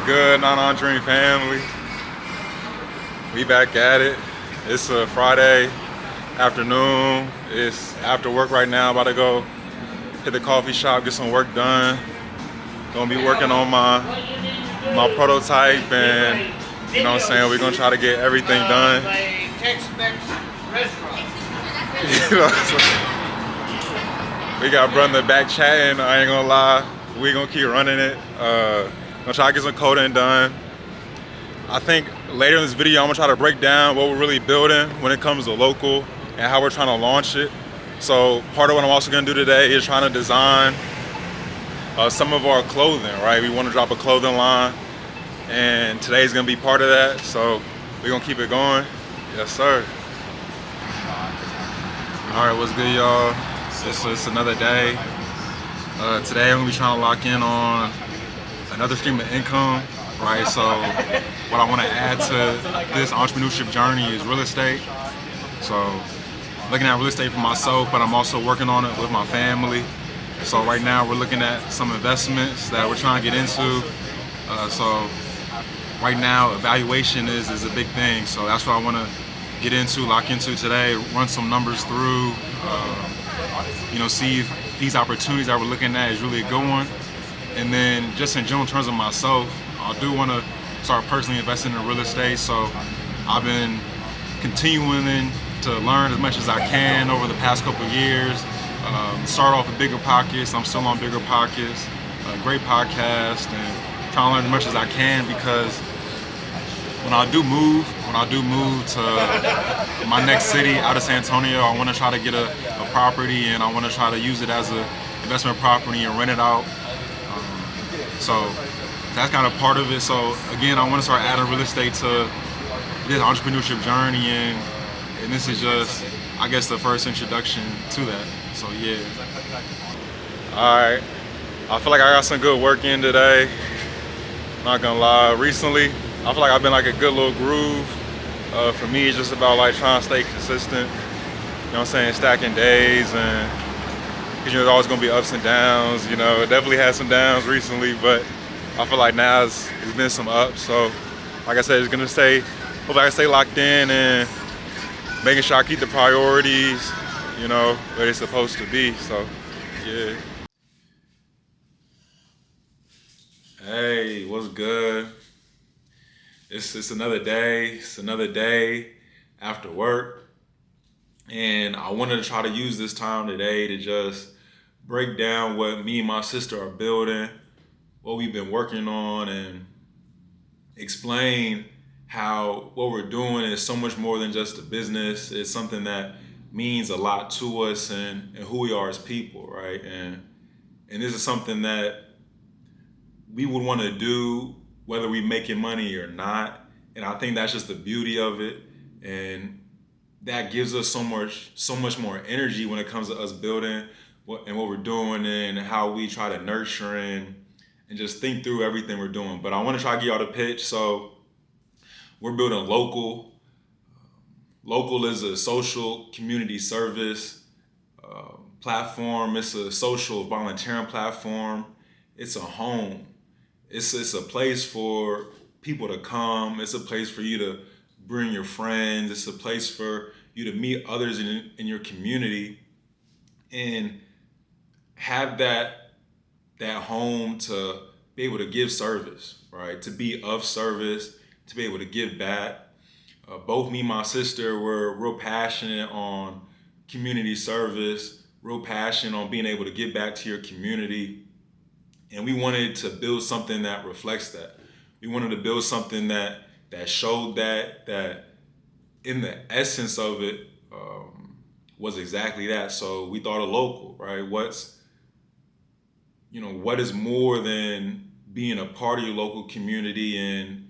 good, non-entrepreneur family? We back at it. It's a Friday afternoon. It's after work right now. About to go hit the coffee shop, get some work done. Gonna be working on my prototype, and you know what I'm saying, we're gonna try to get everything done. You know, so we got brother back chatting. I ain't gonna lie, we gonna keep running it. Gonna try to get some coding done. I think later in this video, I'm gonna try to break down what we're really building when it comes to local and how we're trying to launch it. So part of what I'm also gonna do today is trying to design some of our clothing, right? We want to drop a clothing line, and today's gonna be part of that. So we're gonna keep it going. Yes, sir. All right, what's good, y'all? It's another day. Today I'm gonna be trying to lock in on another stream of income, right? So what I want to add to this entrepreneurship journey is real estate. So looking at real estate for myself, but I'm also working on it with my family. So right now we're looking at some investments that we're trying to get into. So right now evaluation is a big thing. So that's what I want to get into, lock into today, run some numbers through, see if these opportunities that we're looking at is really a good one. And then just in general terms of myself, I do want to start personally investing in real estate. So I've been continuing to learn as much as I can over the past couple of years. Start off with Bigger Pockets. I'm still on Bigger Pockets. Great podcast, and trying to learn as much as I can, because when I do move to my next city out of San Antonio, I want to try to get a property, and I want to try to use it as an investment property and rent it out. So that's kind of part of it. So again, I want to start adding real estate to this entrepreneurship journey, and this is just, I guess, the first introduction to that. So yeah. All right. I feel like I got some good work in today. Not gonna lie. Recently, I feel like I've been like a good little groove. For me, it's just about like trying to stay consistent. You know what I'm saying? Stacking days, and because there's always gonna be ups and downs. It definitely had some downs recently, but I feel like now it's been some ups. So like I said, it's gonna hopefully I can stay locked in and making sure I keep the priorities, where they're supposed to be. So yeah. Hey, what's good? It's another day. It's another day after work. And I wanted to try to use this time today to just break down what me and my sister are building, what we've been working on, and explain how what we're doing is so much more than just a business. It's something that means a lot to us and who we are as people, right? And this is something that we would want to do whether we making money or not. And I think that's just the beauty of it. And that gives us so much more energy when it comes to us building what we're doing, and how we try to nurture and just think through everything we're doing. But I want to try to get y'all the pitch. So we're building local. Local is a social community service platform. It's a social volunteering platform. It's a home. It's a place for people to come. It's a place for you to bring your friends. It's a place for you to meet others in your community and have that home to be able to give service, right? To be of service, to be able to give back. Both me and my sister were real passionate on community service, real passionate on being able to give back to your community. And we wanted to build something that reflects that. We wanted to build something that showed that in the essence of it was exactly that. So we thought of local, right? What is more than being a part of your local community and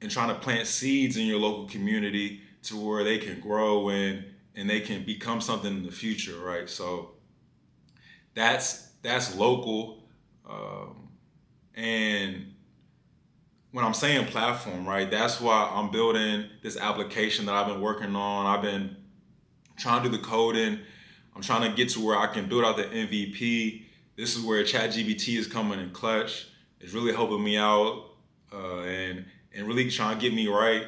trying to plant seeds in your local community to where they can grow and they can become something in the future, right? So that's local. And when I'm saying platform, right, that's why I'm building this application that I've been working on. I've been trying to do the coding. I'm trying to get to where I can build out the MVP. This is where ChatGPT is coming in clutch. It's really helping me out and really trying to get me right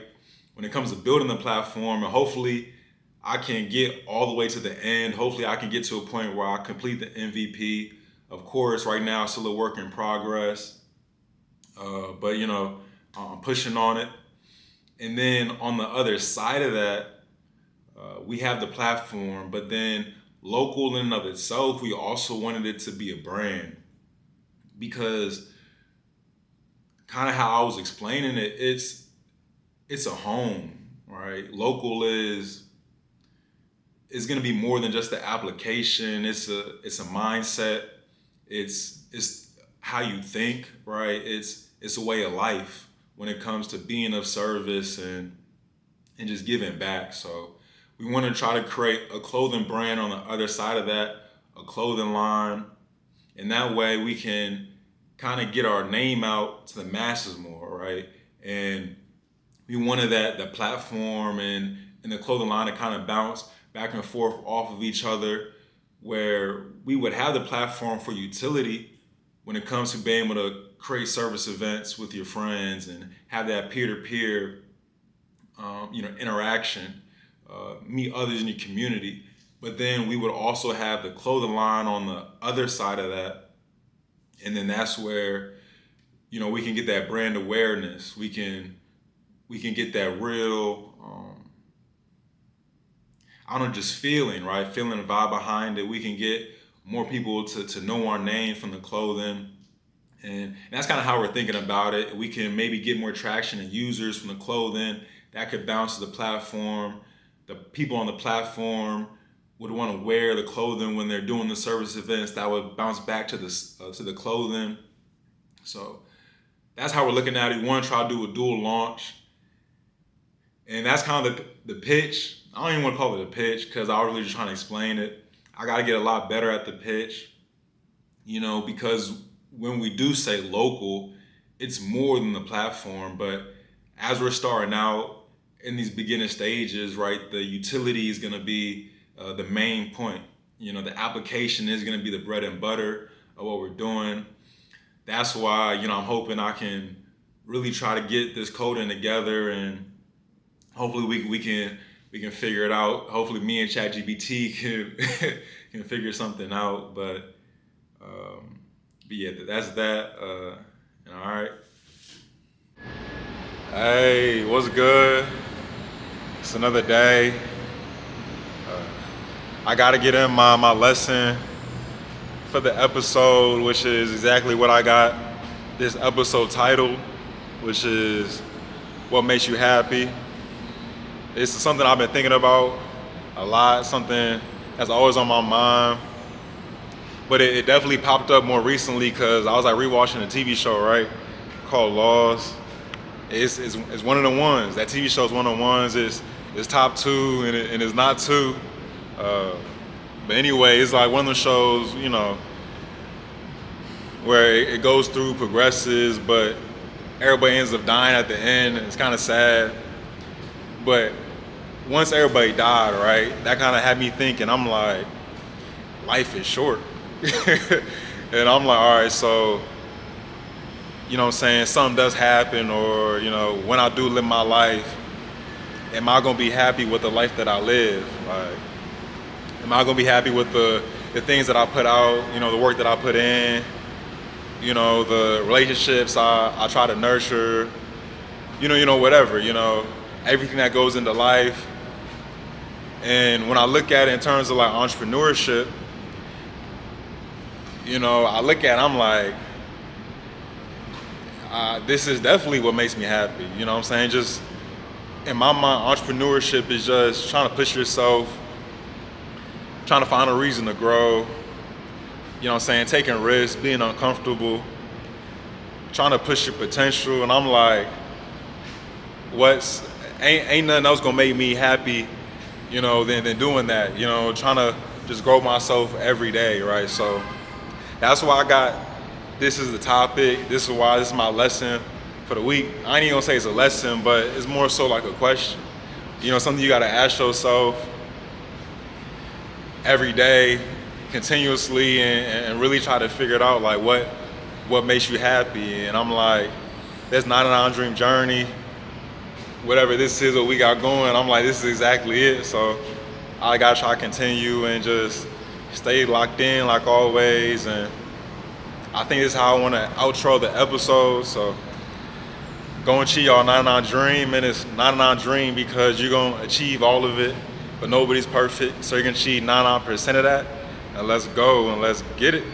when it comes to building the platform. And hopefully I can get all the way to the end. Hopefully I can get to a point where I complete the MVP. Of course, right now it's still a work in progress, but I'm pushing on it. And then on the other side of that, we have the platform, but then local in and of itself, we also wanted it to be a brand, because kind of how I was explaining it, it's a home, right? Local is going to be more than just the application. It's a mindset. It's how you think, right? It's a way of life when it comes to being of service and just giving back. So we want to try to create a clothing brand on the other side of that, a clothing line, and that way we can kind of get our name out to the masses more, right? And we wanted that the platform and the clothing line to kind of bounce back and forth off of each other, where we would have the platform for utility when it comes to being able to create service events with your friends and have that peer-to-peer interaction, meet others in your community. But then we would also have the clothing line on the other side of that. And then that's where, we can get that brand awareness. We can get that real, just feeling, right? Feeling the vibe behind it. We can get more people to know our name from the clothing. And that's kind of how we're thinking about it. We can maybe get more traction and users from the clothing. That could bounce to the platform. The people on the platform would want to wear the clothing when they're doing the service events. That would bounce back to the clothing. So that's how we're looking at it. We want to try to do a dual launch. And that's kind of the pitch. I don't even want to call it a pitch because I was really just trying to explain it. I got to get a lot better at the pitch, because when we do say local, it's more than the platform. But as we're starting out in these beginning stages, right, the utility is going to be the main point. The application is going to be the bread and butter of what we're doing. That's why, I'm hoping I can really try to get this coding together, and hopefully we can figure it out. Hopefully me and ChatGPT can figure something out. But yeah, that's that. All right. Hey, what's good? It's another day. I gotta get in my lesson for the episode, which is exactly what I got this episode titled, which is what makes you happy. It's something I've been thinking about a lot, something that's always on my mind. But it definitely popped up more recently because I was rewatching a TV show, right, called Laws. It's one of the ones. That TV show is one of the ones. It's top two and it's not two. But anyway, it's one of the shows, where it goes through, progresses, but everybody ends up dying at the end. It's kind of sad. But once everybody died, right, that kind of had me thinking. I'm like, life is short. And I'm like, all right, so, something does happen, or, when I do live my life, am I going to be happy with the life that I live? Like, am I going to be happy with the things that I put out, the work that I put in, the relationships I try to nurture, whatever, everything that goes into life. And when I look at it in terms of entrepreneurship, I look at it, I'm like, this is definitely what makes me happy. You know what I'm saying? Just in my mind, entrepreneurship is just trying to push yourself, trying to find a reason to grow. Taking risks, being uncomfortable, trying to push your potential. And I'm like, ain't nothing else gonna make me happy, than doing that. Trying to just grow myself every day, right? So that's why I got this is the topic. This is why this is my lesson for the week. I ain't even gonna say it's a lesson, but it's more so like a question. Something you gotta ask yourself every day, continuously, and really try to figure it out, what makes you happy. And I'm like, this 99 Dream Journey, whatever this is what we got going, I'm like, this is exactly it. So I gotta try to continue and just stay locked in like always. And I think this is how I wanna outro the episode. So go and achieve your 99 Dream, and it's 99 Dream because you're gonna achieve all of it, but nobody's perfect. So you're gonna achieve 99% of that, and let's go and let's get it.